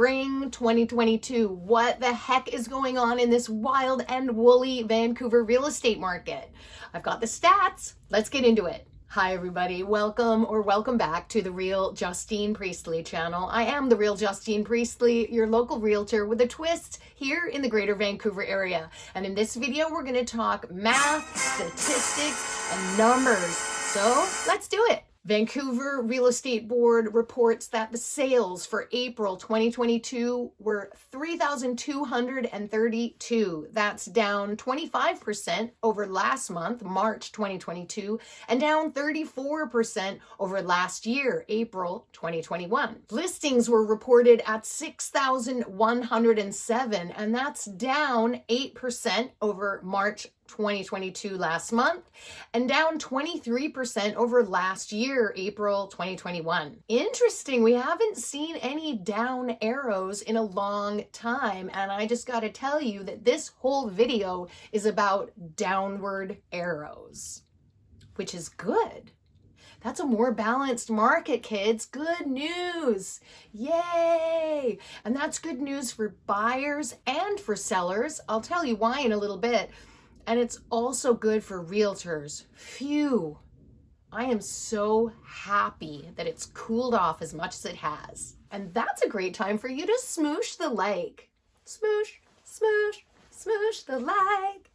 spring 2022. What the heck is going on in this wild and woolly Vancouver real estate market? I've got the stats. Let's get into it. Hi everybody, welcome back to the Real Justine Priestley channel. I am the Real Justine Priestley, your local realtor with a twist here in the greater Vancouver area. And in this video, we're gonna talk math, statistics, and numbers. So let's do it. Vancouver Real Estate Board reports that the sales for April 2022 were 3,232. That's down 25% over last month, March 2022, and down 34% over last year, April 2021. Listings were reported at 6,107, and that's down 8% over March 2022 last month, and down 23% over last year, April 2021. Interesting, we haven't seen any down arrows in a long time, and I just got to tell you that this whole video is about downward arrows, which is good. That's a more balanced market, kids. Good news. Yay! And that's good news for buyers and for sellers. I'll tell you why in a little bit. And it's also good for realtors. Phew. I am so happy that it's cooled off as much as it has. And that's a great time for you to smoosh the like. Smoosh, smoosh, smoosh the like.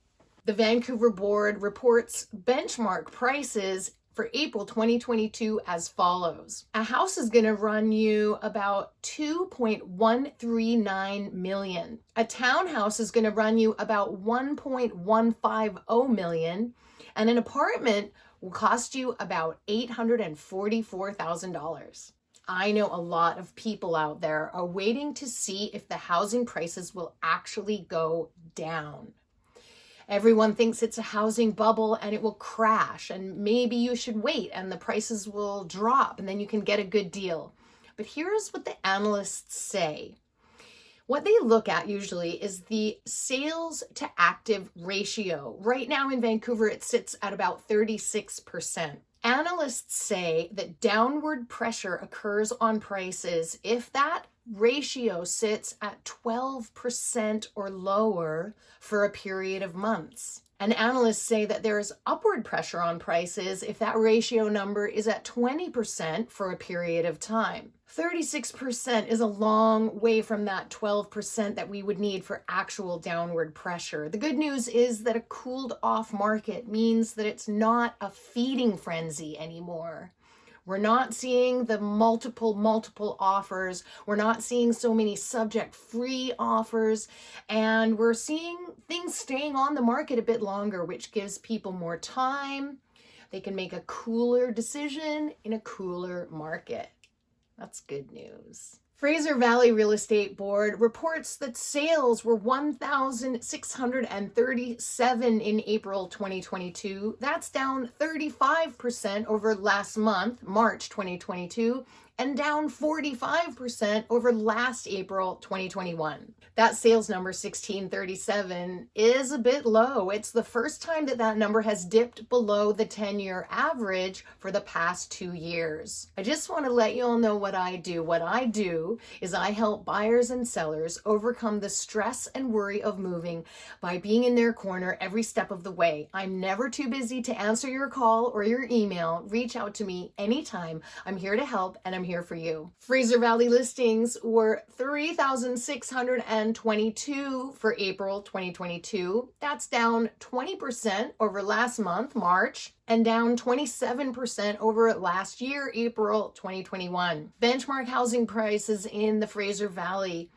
The Vancouver Board reports benchmark prices for April 2022 as follows. A house is going to run you about $2.139 million. A townhouse is going to run you about $1.150 million. And an apartment will cost you about $844,000. I know a lot of people out there are waiting to see if the housing prices will actually go down. Everyone thinks it's a housing bubble and it will crash, and maybe you should wait and the prices will drop and then you can get a good deal. But here's what the analysts say. What they look at usually is the sales to active ratio. Right now in Vancouver, it sits at about 36%. Analysts say that downward pressure occurs on prices if that ratio sits at 12% or lower for a period of months. And analysts say that there is upward pressure on prices if that ratio number is at 20% for a period of time. 36% is a long way from that 12% that we would need for actual downward pressure. The good news is that a cooled off market means that it's not a feeding frenzy anymore. We're not seeing the multiple offers. We're not seeing so many subject-free offers. And we're seeing things staying on the market a bit longer, which gives people more time. They can make a cooler decision in a cooler market. That's good news. Fraser Valley Real Estate Board reports that sales were 1,637 in April 2022. That's down 35% over last month, March 2022, and down 45% over last April 2021. That sales number, 1637, is a bit low. It's the first time that that number has dipped below the 10-year average for the past 2 years. I just want to let you all know what I do. What I do is I help buyers and sellers overcome the stress and worry of moving by being in their corner every step of the way. I'm never too busy to answer your call or your email. Reach out to me anytime. I'm here to help and I'm here for you. Fraser Valley listings were 3,622 for April 2022. That's down 20% over last month, March, and down 27% over last year, April 2021. Benchmark housing prices in the Fraser Valley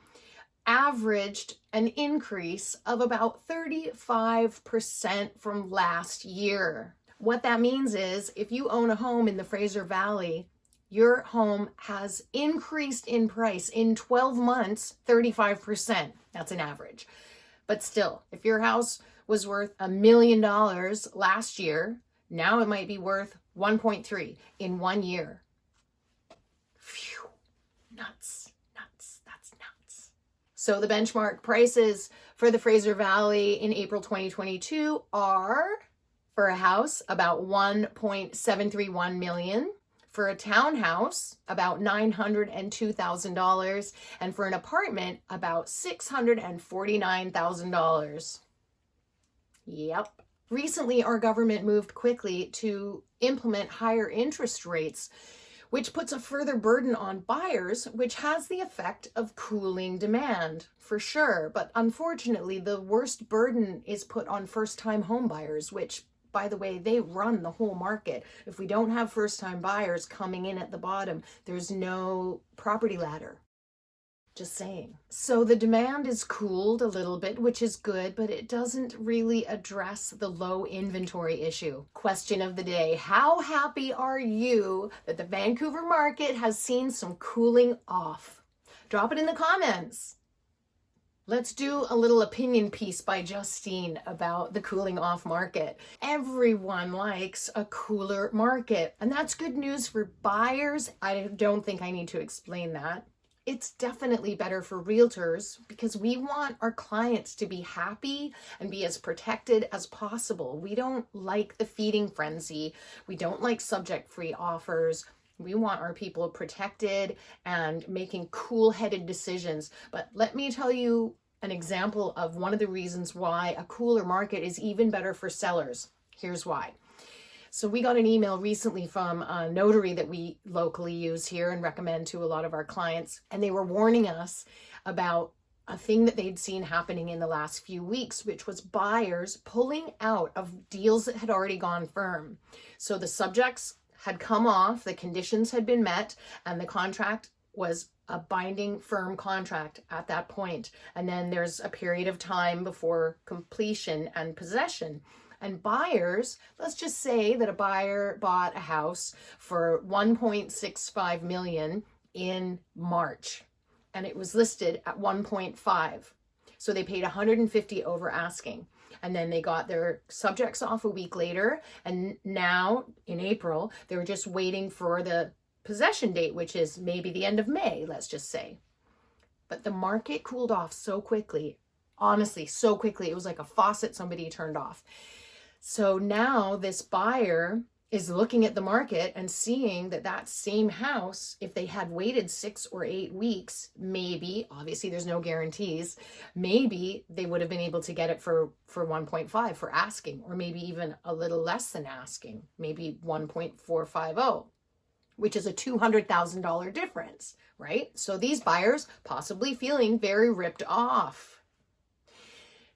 averaged an increase of about 35% from last year. What that means is if you own a home in the Fraser Valley, your home has increased in price in 12 months, 35%. That's an average. But still, if your house was worth $1 million last year, now it might be worth 1.3 in 1 year. Phew, nuts, that's nuts. So the benchmark prices for the Fraser Valley in April 2022 are, for a house, about $1.731 million. For a townhouse, about $902,000, and for an apartment, about $649,000. Yep. Recently, our government moved quickly to implement higher interest rates, which puts a further burden on buyers, which has the effect of cooling demand, for sure. But unfortunately, the worst burden is put on first-time home buyers, which, by the way, they run the whole market. If we don't have first-time buyers coming in at the bottom, there's no property ladder. Just saying. So the demand is cooled a little bit, which is good, but it doesn't really address the low inventory issue. Question of the day: how happy are you that the Vancouver market has seen some cooling off? Drop it in the comments. Let's do a little opinion piece by Justine about the cooling off market. Everyone likes a cooler market, and that's good news for buyers. I don't think I need to explain that. It's definitely better for realtors because we want our clients to be happy and be as protected as possible. We don't like the feeding frenzy. We don't like subject-free offers. We want our people protected and making cool-headed decisions. But let me tell you an example of one of the reasons why a cooler market is even better for sellers. Here's why. So we got an email recently from a notary that we locally use here and recommend to a lot of our clients. And they were warning us about a thing that they'd seen happening in the last few weeks, which was buyers pulling out of deals that had already gone firm. So the subjects had come off, the conditions had been met, and the contract was a binding firm contract at that point. And then there's a period of time before completion and possession. And buyers, let's just say that a buyer bought a house for $1.65 million in March, and it was listed at 1.5. So they paid $150 over asking. And then they got their subjects off a week later. And now in April, they were just waiting for the possession date, which is maybe the end of May, let's just say. But the market cooled off so quickly, honestly, so quickly. It was like a faucet somebody turned off. So now this buyer is looking at the market and seeing that that same house, if they had waited 6 or 8 weeks, maybe, obviously there's no guarantees, maybe they would have been able to get it for 1.5 for asking, or maybe even a little less than asking, maybe 1.450, which is a $200,000 difference, right? So these buyers possibly feeling very ripped off.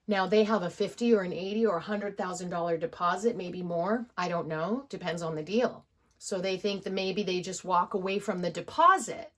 Now they have a $50,000 or an $80,000 or $100,000 deposit, maybe more. I don't know. Depends on the deal. So they think that maybe they just walk away from the deposit.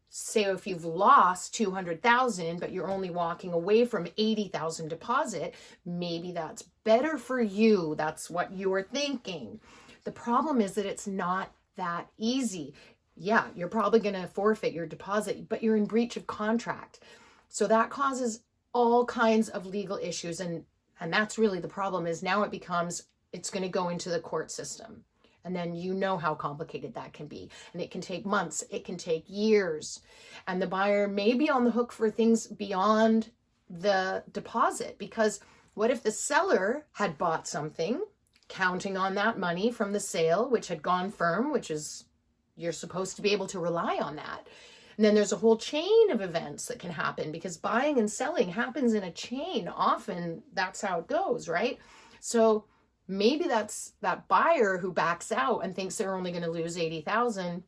Say if you've lost $200,000, but you're only walking away from $80,000 deposit, maybe that's better for you. That's what you're thinking. The problem is that it's not that easy. Yeah, you're probably going to forfeit your deposit, but you're in breach of contract. So that causes all kinds of legal issues, and that's really the problem. Is now it's going to go into the court system, and then you know how complicated that can be, and it can take months, it can take years, and the buyer may be on the hook for things beyond the deposit, because what if the seller had bought something counting on that money from the sale, which had gone firm, which is, you're supposed to be able to rely on that. And then there's a whole chain of events that can happen, because buying and selling happens in a chain. Often that's how it goes, right? So maybe that's that buyer who backs out and thinks they're only going to lose $80,000.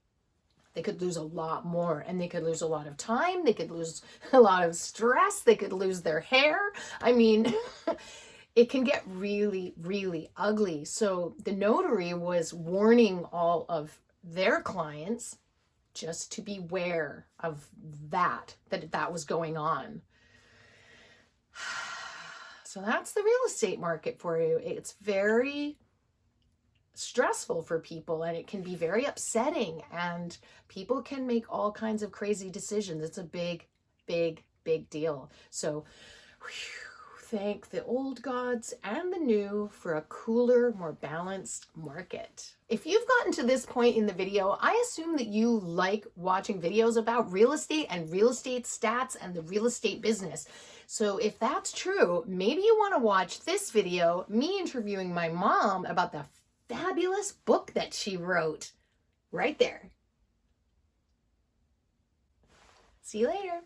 They could lose a lot more, and they could lose a lot of time. They could lose a lot of stress. They could lose their hair. I mean, it can get really, really ugly. So the notary was warning all of their clients just to beware of that was going on. So that's the real estate market for you. It's very stressful for people, and it can be very upsetting, and people can make all kinds of crazy decisions. It's a big, big, big deal. So thank the old gods and the new for a cooler, more balanced market. If you've gotten to this point in the video, I assume that you like watching videos about real estate and real estate stats and the real estate business. So if that's true, maybe you want to watch this video, me interviewing my mom about the fabulous book that she wrote. right there. See you later.